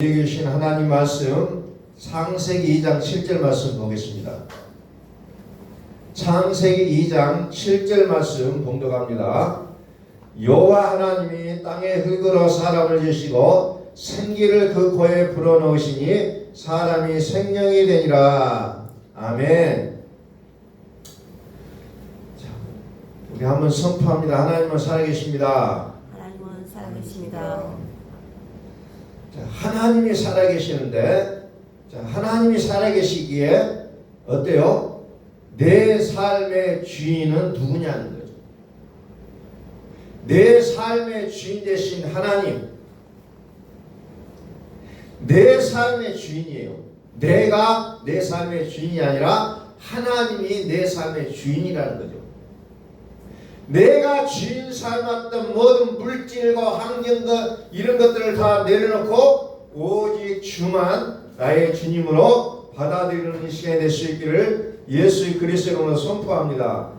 여기 계신 하나님 말씀 창세기 2장 7절 말씀 보겠습니다. 창세기 2장 7절 말씀 봉독합니다. 여호와 하나님이 땅의 흙으로 사람을 지으시고 생기를 그 코에 불어넣으시니 사람이 생명이 되니라. 아멘. 자, 우리 한번 선포합니다. 하나님은 살아계십니다. 하나님은 살아계십니다. 하나님이 살아계시는데, 하나님이 살아계시기에 어때요? 내 삶의 주인은 누구냐는 거죠. 내 삶의 주인 되신 하나님, 내 삶의 주인이에요. 내가 내 삶의 주인이 아니라 하나님이 내 삶의 주인이라는 거죠. 내가 주인 삼았던 모든 물질과 환경과 이런 것들을 다 내려놓고 오직 주만 나의 주님으로 받아들이는 이 시간이 될 수 있기를 예수 그리스도로 선포합니다.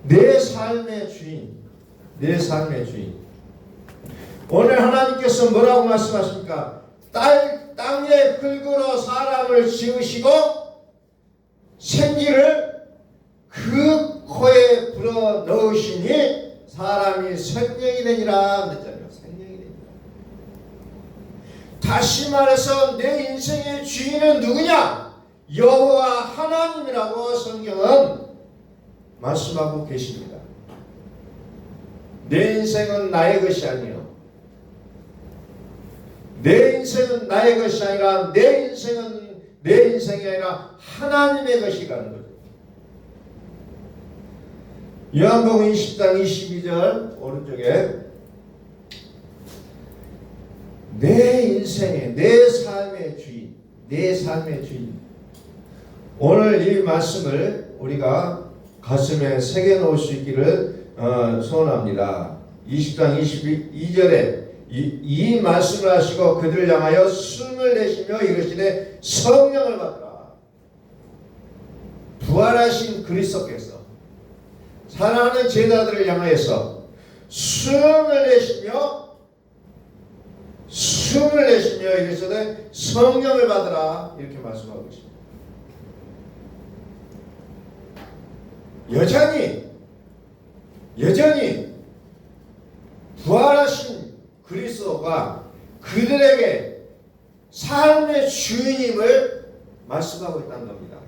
내 삶의 주인, 내 삶의 주인. 오늘 하나님께서 뭐라고 말씀하십니까? 땅의 흙으로 사람을 지으시고 생기를 그 코에 불어 넣으시니 사람이 생명이 되니라 그랬잖아요. 생명이 되니라. 다시 말해서 내 인생의 주인은 누구냐? 여호와 하나님이라고 성경은 말씀하고 계십니다. 내 인생은 나의 것이 아니에요. 내 인생은 나의 것이 아니라 내 인생은 내 인생이 아니라 하나님의 것이라는 거죠. 요한복음 20장 22절 오른쪽에 내 인생의 내 삶의 주인, 내 삶의 주인. 오늘 이 말씀을 우리가 가슴에 새겨 놓을 수 있기를 소원합니다. 20장 22절에 이 말씀을 하시고 그들을 향하여 숨을 내쉬며 이르시되 성령을 받으라. 부활하신 그리스도께서 사랑하는 제자들을 향하여서 숨을 내쉬며 이르시되 성령을 받으라 이렇게 말씀하고 있습니다. 여전히 부활하신 그리스도가 그들에게 삶의 주인임을 말씀하고 있다는 겁니다.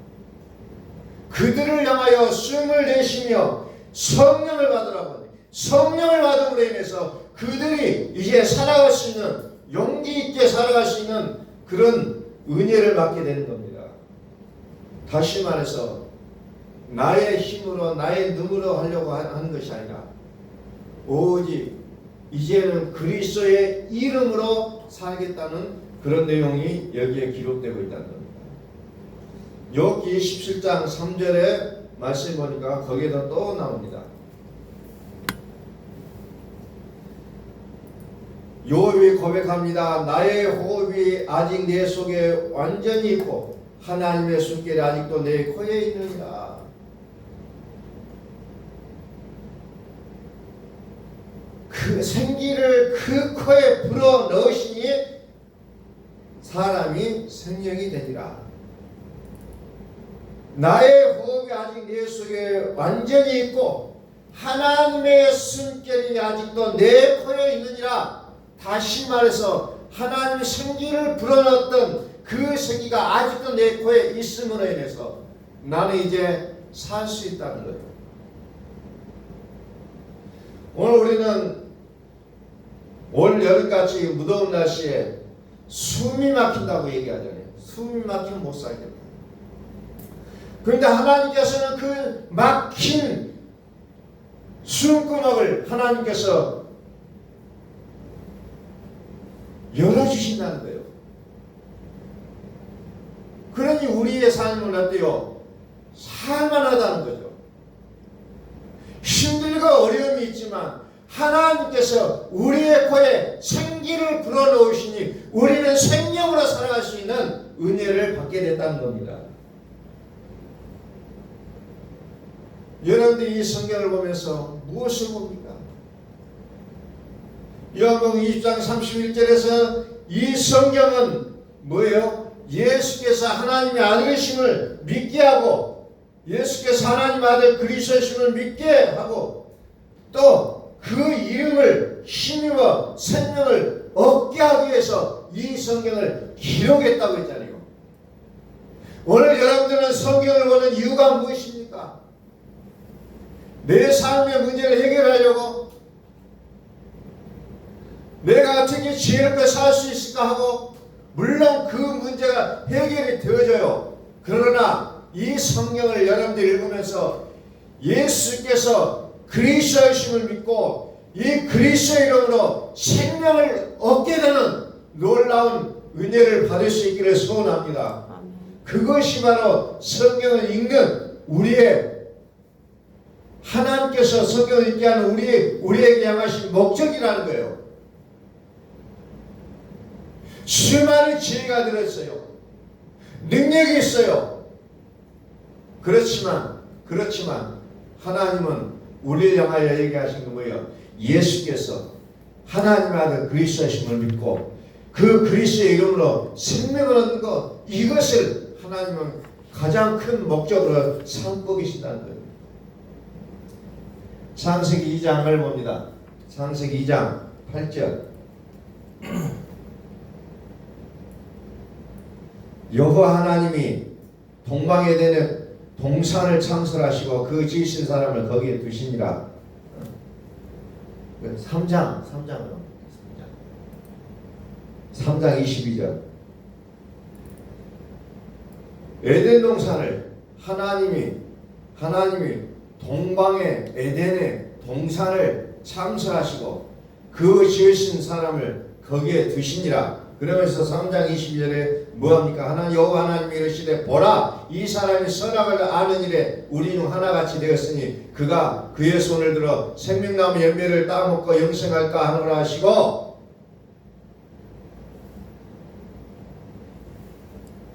그들을 향하여 숨을 내쉬며 성령을 받으라고 하네. 성령을 받음으로 인해서 그들이 이제 살아갈 수 있는, 용기 있게 살아갈 수 있는 그런 은혜를 받게 되는 겁니다. 다시 말해서 나의 힘으로 나의 능으로 하려고 하는 것이 아니라 오직 이제는 그리스도의 이름으로 살겠다는 그런 내용이 여기에 기록되고 있다는 겁니다. 욥기 17장 3절에 말씀 보니까 거기에도 또 나옵니다. 욥이 고백합니다. 나의 호흡이 아직 내 속에 완전히 있고 하나님의 숨결이 아직도 내 코에 있느니라. 그 생기를 그 코에 불어 넣으시니 사람이 생명이 되니라. 나의 호흡이 아직 내 속에 완전히 있고 하나님의 숨결이 아직도 내 코에 있느니라. 다시 말해서 하나님의 생기를 불어넣었던 그 생기가 아직도 내 코에 있음으로 인해서 나는 이제 살 수 있다는 거예요. 오늘 우리는 올 여름같이 무더운 날씨에 숨이 막힌다고 얘기하잖아요. 숨이 막히면 못 살겠다. 그런데 하나님께서는 그 막힌 숨구멍을 하나님께서 열어주신다는 거예요. 그러니 우리의 삶은 어때요? 살만하다는 거죠. 힘들고 어려움이 있지만 하나님께서 우리의 코에 생기를 불어넣으시니 우리는 생명으로 살아갈 수 있는 은혜를 받게 됐다는 겁니다. 여러분들이 이 성경을 보면서 무엇을 봅니까? 요한복음 20장 31절에서 이 성경은 뭐예요? 예수께서 하나님의 아들이심을 믿게 하고 예수께서 하나님 아들 그리스도이심을 믿게 하고 또 그 이름을 힘입어 생명을 얻게 하기 위해서 이 성경을 기록했다고 했잖아요. 오늘 여러분들은 성경을 보는 이유가 무엇입니까? 내 삶의 문제를 해결하려고 내가 어떻게 지혜롭게 살 수 있을까 하고 물론 그 문제가 해결이 되어져요. 그러나 이 성경을 여러분들이 읽으면서 예수께서 그리스도이심을 믿고 이 그리스도 이름으로 생명을 얻게 되는 놀라운 은혜를 받을 수 있기를 소원합니다. 그것이 바로 성경을 읽는 우리의 하나님께서 성경을 읽게 하는 우리에게 향하신 목적이라는 거예요. 수많은 지혜가 들었어요. 능력이 있어요. 그렇지만 하나님은 우리를 향하여 얘기하신 게 뭐예요? 예수께서 하나님의 아들 그리스도이심을 믿고 그 그리스도의 이름으로 생명을 얻는 것, 이것을 하나님은 가장 큰 목적으로 삼고 계신다는 거예요. 창세기 2장을 봅니다. 창세기 2장 8절. 여호와 하나님이 동방에덴에 동산을 창설하시고 그 지으신 사람을 거기에 두시니라. 3장 22절. 에덴 동산을 하나님이 동방의 에덴의 동산을 창설하시고 그 지으신 사람을 거기에 두시니라. 그러면서 3장 22절에 뭐합니까? 하나님 여호와 하나님이 이르시되 보라 이 사람이 선악을 아는 일에 우리 중 하나같이 되었으니 그가 그의 손을 들어 생명나무 열매를 따먹고 영생할까 하노라 하시고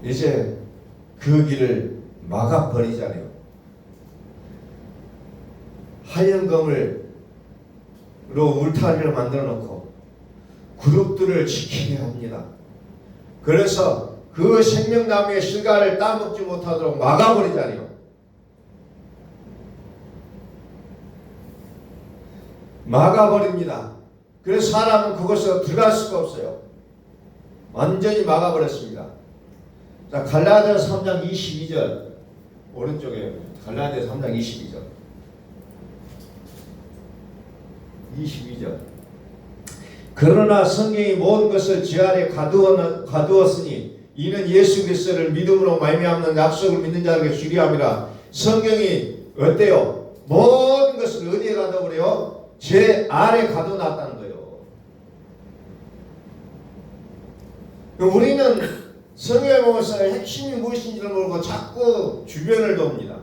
이제 그 길을 막아버리잖아요. 하얀 거물로 울타리를 만들어 놓고 그룹들을 지키게 합니다. 그래서 그 생명나무의 실과를 따먹지 못하도록 막아버리잖아요. 막아버립니다. 그래서 사람은 그곳에 들어갈 수가 없어요. 완전히 막아버렸습니다. 자, 갈라디아서 3장 22절 오른쪽에 갈라디아서 3장 22절. 그러나 성경이 모든 것을 지 아래 가두었으니 이는 예수 그리스도를 믿음으로 말미암는 약속을 믿는 자에게 주리함이라. 성경이 어때요? 모든 것을 어디에 가둬버려요? 제 아래 가둬놨다는 거예요. 우리는 성경에 보면서 핵심이 무엇인지를 모르고 자꾸 주변을 돕니다.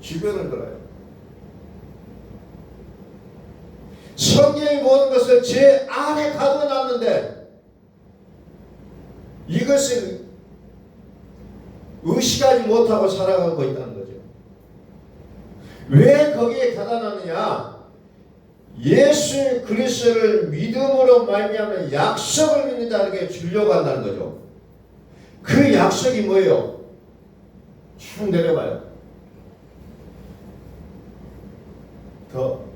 주변을 돌아요. 성경이 모든 것을 제 안에 가둬놨는데 이것을 의식하지 못하고 살아가고 있다는 거죠. 왜 거기에 가둬놨느냐? 예수 그리스도를 믿음으로 말미암는 약속을 믿는 자에게 주려고 한다는 거죠. 그 약속이 뭐예요? 쭉 내려봐요. 더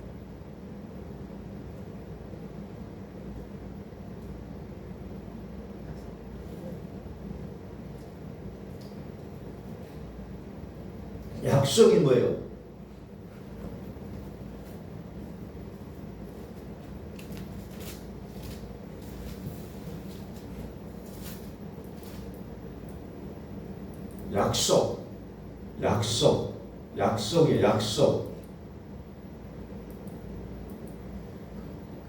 약속이 뭐예요? 약속이에요. 약속.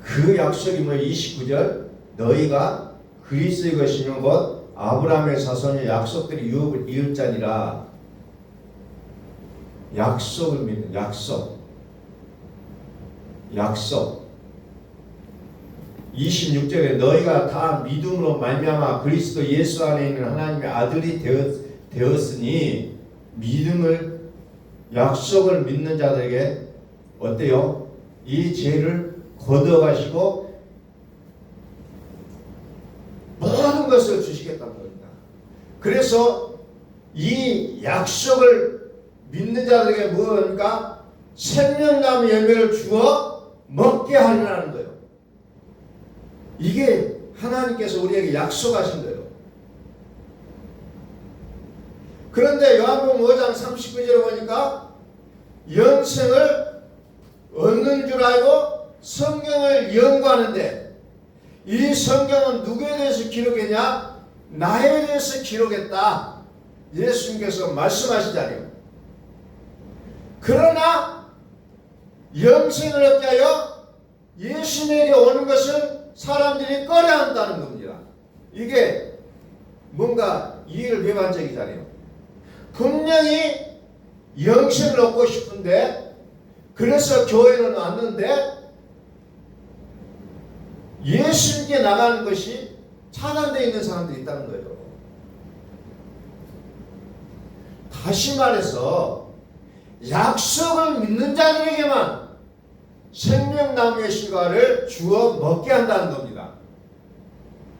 그 약속이 뭐예요? 29절 너희가 그리스도의 것이면 곧 아브라함의 자손의 약속들이 유업을 이을 자니라. 약속을 믿는 약속. 26절에 너희가 다 믿음으로 말미암아 그리스도 예수 안에 있는 하나님의 아들이 되었으니 믿음을 약속을 믿는 자들에게 어때요? 이 죄를 걷어가시고 모든 것을 주시겠다는 겁니다. 그래서 이 약속을 믿는 자들에게 무엇입니까? 생명나무 열매를 주어 먹게 하리라는 거예요. 이게 하나님께서 우리에게 약속하신 거예요. 그런데 요한복음 5장 39절에 보니까 영생을 얻는 줄 알고 성경을 연구하는데, 이 성경은 누구에 대해서 기록했냐? 나에 대해서 기록했다. 예수님께서 말씀하시잖아요. 그러나 영생을 얻게 하여 예수님에게 오는 것은 사람들이 꺼려한다는 겁니다. 이게 뭔가 이해를 배반적이잖아요. 분명히 영생을 얻고 싶은데, 그래서 교회는 왔는데 예수님께 나가는 것이 차단되어 있는 사람들이 있다는 거예요. 다시 말해서 약속을 믿는 자들에게만 생명나무의 실과를 주어 먹게 한다는 겁니다.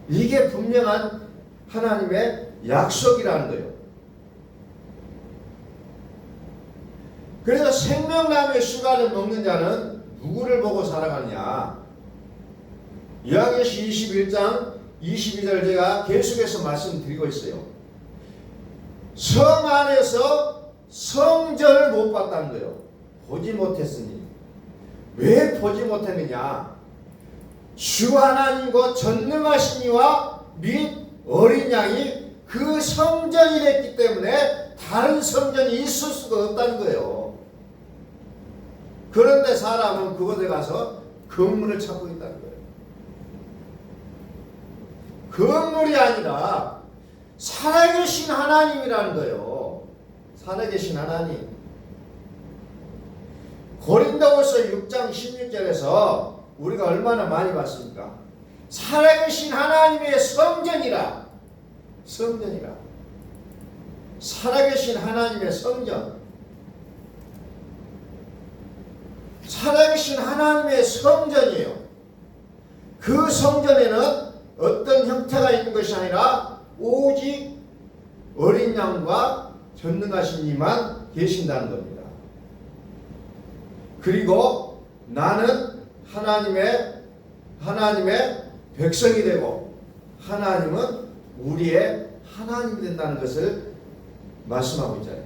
이게 분명한 하나님의 약속이라는 거예요. 그래서 생명나무의 실과를 먹는 자는 누구를 보고 살아가느냐? 요한계시 21장 22절 제가 계속해서 말씀드리고 있어요. 성 안에서 성전을 못 봤다는 거예요. 보지 못했으니. 왜 보지 못했느냐? 주 하나님과 전능하신 이와 및 어린 양이 그 성전이 됐기 때문에 다른 성전이 있을 수가 없다는 거예요. 그런데 사람은 그곳에 가서 건물을 찾고 있다는 거예요. 건물이 아니라 살아계신 하나님이라는 거예요. 살아계신 하나님. 고린도후서 6장 16절에서 우리가 얼마나 많이 봤습니까? 살아계신 하나님의 성전이라. 성전이라. 살아계신 하나님의 성전. 살아계신 하나님의 성전이에요. 그 성전에는 어떤 형태가 있는 것이 아니라 오직 어린 양과 전능하신 이만 계신다는 겁니다. 그리고 나는 하나님의 백성이 되고 하나님은 우리의 하나님이 된다는 것을 말씀하고 있잖아요.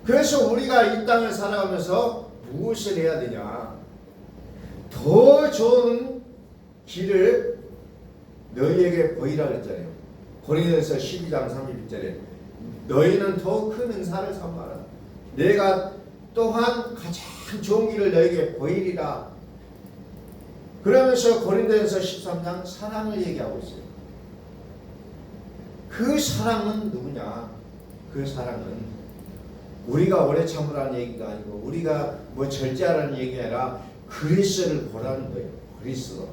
그래서 우리가 이 땅을 살아가면서 무엇을 해야 되냐? 더 좋은 길을 너희에게 보이라 그랬잖아요. 고린도서 12장 31절에 너희는 더욱 큰 은사를 삼아라. 내가 또한 가장 좋은 길을 너희에게 보이리라. 그러면서 고린도서 13장 사랑을 얘기하고 있어요. 그 사랑은 누구냐? 그 사랑은 우리가 오래 참으라는 얘기가 아니고 우리가 뭐 절제하라는 얘기가 아니라 그리스도를 보라는 거예요. 그리스도.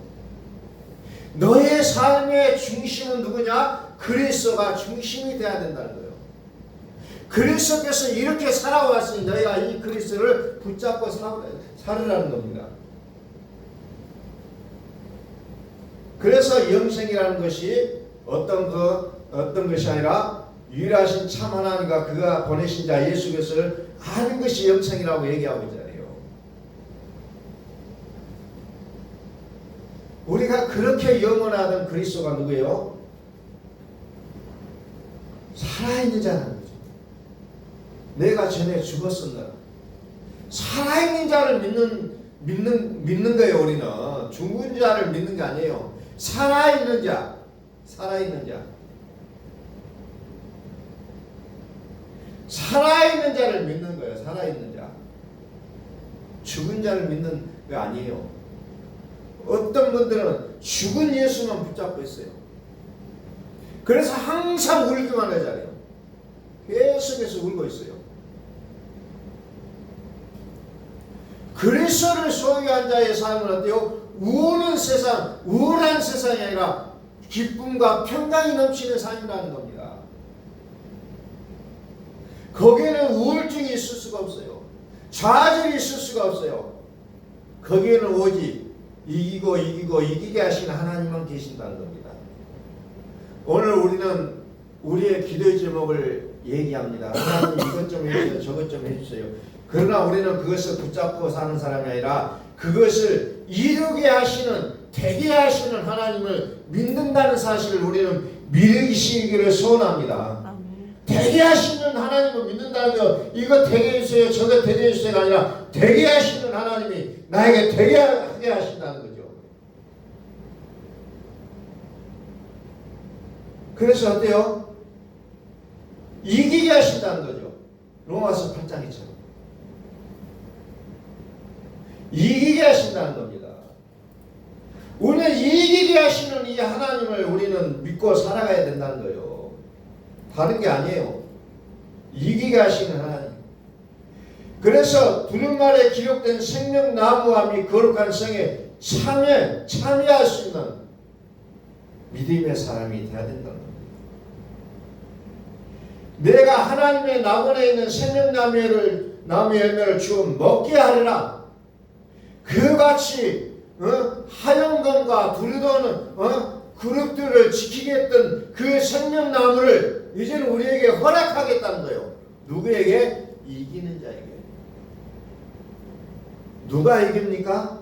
너의 삶의 중심은 누구냐? 그리스도가 중심이 돼야 된다는 거예요. 그리스도께서 이렇게 살아왔으니 너희가 이 그리스도를 붙잡고 살으라는 겁니다. 그래서 영생이라는 것이 어떤 것이 아니라 유일하신 참 하나님과 그가 보내신 자 예수 그리스도를 아는 것이 영생이라고 얘기하고 있잖아요. 우리가 그렇게 영원하던 그리스도가 누구예요? 살아있는 자라는 거죠. 내가 전에 죽었었나? 살아있는 자를 믿는 거예요. 우리는 죽은 자를 믿는 게 아니에요. 살아있는 자, 살아있는 자. 살아있는 자를 믿는 거예요. 살아있는 자. 죽은 자를 믿는 거 아니에요. 어떤 분들은 죽은 예수만 붙잡고 있어요. 그래서 항상 울기만 하잖아요. 계속해서 울고 있어요. 그리스도를 소유한 자의 삶은 어때요? 우는 세상, 우울한 세상이 아니라 기쁨과 평강이 넘치는 삶이라는 겁니다. 거기에는 우울증이 있을 수가 없어요. 좌절이 있을 수가 없어요. 거기에는 오직 이기게 하시는 하나님만 계신다는 겁니다. 오늘 우리는 우리의 기도의 제목을 얘기합니다. 하나님 이것 좀 해주세요. 저것 좀 해주세요. 그러나 우리는 그것을 붙잡고 사는 사람이 아니라 그것을 이루게 하시는, 되게 하시는 하나님을 믿는다는 사실을 우리는 믿으시기를 소원합니다. 아멘. 되게 하시는 하나님을 믿는다는 거, 이거 되게 해주세요, 저거 되게 해주세요가 아니라 되게 하시는 하나님이 나에게 되게 하게 하신다는 거죠. 그래서 어때요? 이기게 하신다는 거죠. 로마서 8장이처럼. 이기게 하신다는 겁니다. 우리는 이기게 하시는 이 하나님을 우리는 믿고 살아가야 된다는 거예요. 다른 게 아니에요. 이기게 하시는 하나님. 그래서 두루마리에 기록된 생명나무와 및 거룩한 성에 참여할 수 있는 믿음의 사람이 되어야 된다는 겁니다. 내가 하나님의 낙원에 있는 생명나무의 열매를 주어 먹게 하리라. 그같이 하영건과 두르도는 그룹들을 지키게 했던 그 생명나무를 이제는 우리에게 허락하겠다는 거예요. 누구에게? 이기는 자에게. 누가 이깁니까?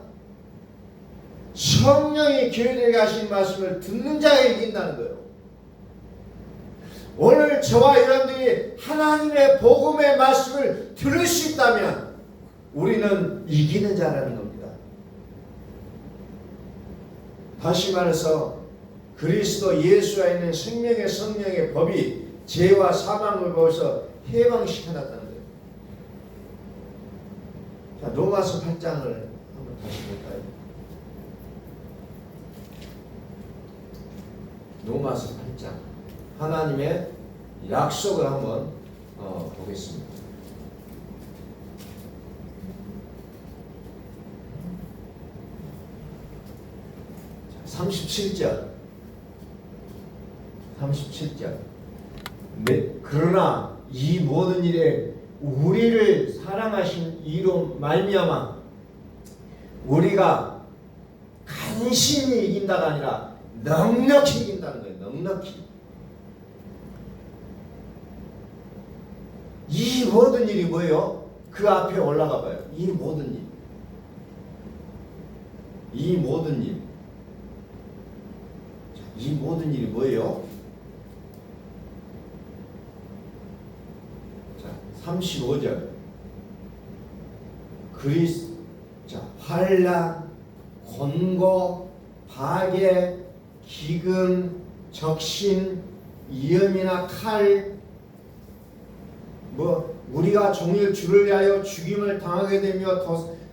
성령이 교회에게 하신 말씀을 듣는 자가 이긴다는 거예요. 오늘 저와 여러분들이 하나님의 복음의 말씀을 들을 수 있다면 우리는 이기는 자라는 겁니다. 다시 말해서 그리스도 예수에 있는 생명의 성령의 법이 죄와 사망을 벌써 해방시켜놨다는 거예요. 자, 로마서 8장을 한번 다시 볼까요? 로마서 8장 하나님의 약속을 한번 보겠습니다. 37절. 그러나 이 모든 일에 우리를 사랑하신 이로 말미암아 우리가 간신히 이긴다가 아니라 넉넉히 이긴다는 거예요. 넉넉히. 이 모든 일이 뭐예요? 그 앞에 올라가 봐요. 이 모든 일. 이 모든 일. 이 모든 일이 뭐예요? 자, 35절. 환난, 권고, 파괴, 기근, 적신, 위험이나 칼, 우리가 종일 주를 위하여 죽임을 당하게 되며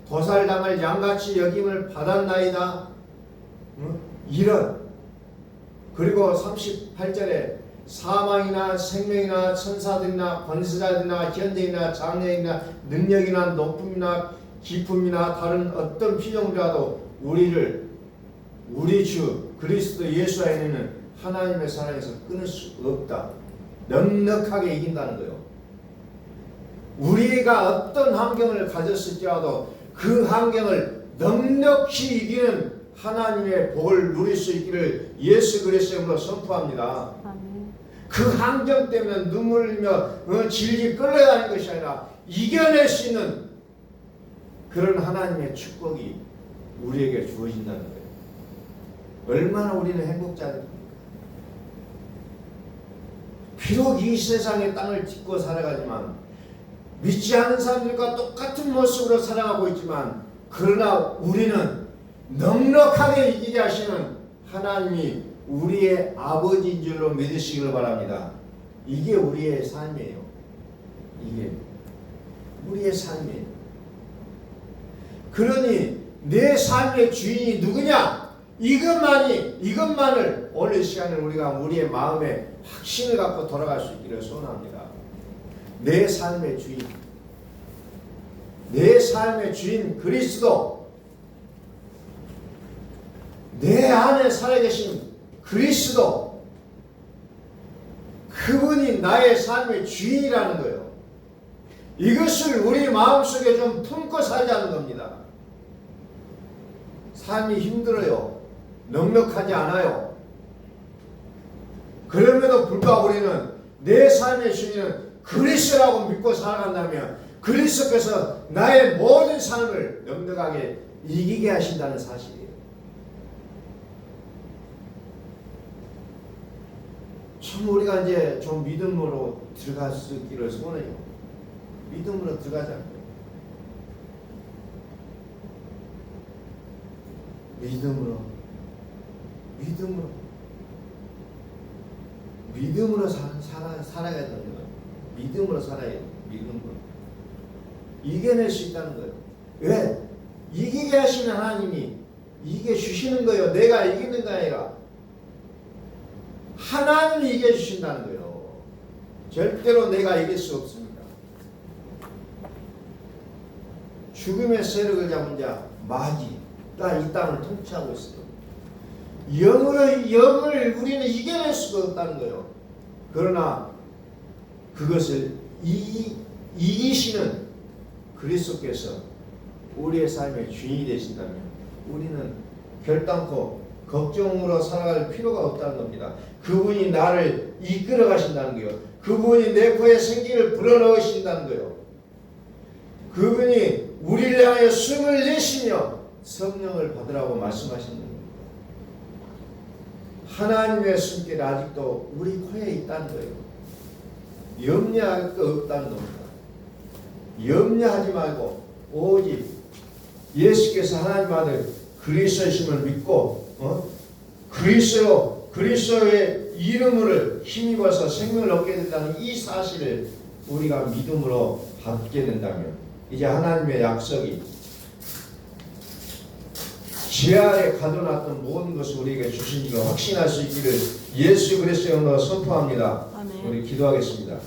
도살당할 양같이 여김을 받았나이다. 이런. 그리고 38절에 사망이나 생명이나 천사들이나 권세자들이나 현대이나 장래이나 능력이나 높음이나 깊음이나 다른 어떤 피조물이라도 우리 주 그리스도 예수 안에는 하나님의 사랑에서 끊을 수 없다. 넉넉하게 이긴다는 거예요. 우리가 어떤 환경을 가졌을지라도 그 환경을 넉넉히 이기는 하나님의 복을 누릴 수 있기를 예수 그리스도의 이름으로 선포합니다. 아멘. 그 환경 때문에 눈물 흘리며 질질 끌려가는 것이 아니라 이겨낼 수 있는 그런 하나님의 축복이 우리에게 주어진다는 거예요. 얼마나 우리는 행복자입니까? 비록 이 세상의 땅을 딛고 살아가지만 믿지 않는 사람들과 똑같은 모습으로 살아가고 있지만 그러나 우리는 넉넉하게 이기게 하시는 하나님이 우리의 아버지인 줄로 믿으시길 바랍니다. 이게 우리의 삶이에요. 이게 우리의 삶이에요. 그러니 내 삶의 주인이 누구냐? 이것만을 오늘 시간에 우리가 우리의 마음에 확신을 갖고 돌아갈 수 있기를 소원합니다. 내 삶의 주인 그리스도, 내 안에 살아계신 그리스도, 그분이 나의 삶의 주인이라는 거예요. 이것을 우리 마음속에 좀 품고 살자는 겁니다. 삶이 힘들어요. 넉넉하지 않아요. 그럼에도 불구하고 우리는 내 삶의 주인은 그리스도라고 믿고 살아간다면 그리스도께서 나의 모든 삶을 넉넉하게 이기게 하신다는 사실이에요. 참 우리가 이제 좀 믿음으로 들어가기를 소원해요. 믿음으로 들어가자. 믿음으로 살아야 되는 거예요. 믿음으로 살아야 돼요. 믿음으로 이겨낼 수 있다는 거예요. 왜? 이기게 하시는 하나님이 이겨 주시는 거예요. 내가 이기는 게 아니라 하나님이 이겨 주신다는 거예요. 절대로 내가 이길 수 없습니다. 죽음의 세력을 잡은 자 마귀가 이 땅을 통치하고 있어요. 영을 우리는 이겨낼 수가 없다는 거예요. 그러나 그것을 이기시는 그리스도께서 우리의 삶의 주인이 되신다면 우리는 결단코 걱정으로 살아갈 필요가 없다는 겁니다. 그분이 나를 이끌어 가신다는 거예요. 그분이 내 코에 생기를 불어넣으신다는 거예요. 그분이 우리를 향하여 숨을 내쉬며 성령을 받으라고 말씀하시는 겁니다. 하나님의 숨결이 아직도 우리 코에 있다는 거예요. 염려할 거 없다는 겁니다. 염려하지 말고 오직 예수께서 하나님 아들 그리스도심을 믿고 그리스도의 이름을 힘입어서 생명을 얻게 된다는 이 사실을 우리가 믿음으로 받게 된다면 이제 하나님의 약속이 제 아래 가둬놨던 모든 것을 우리에게 주신 줄 확신할 수 있기를 예수 그리스도의 이름으로 선포합니다. 아멘. 우리 기도하겠습니다.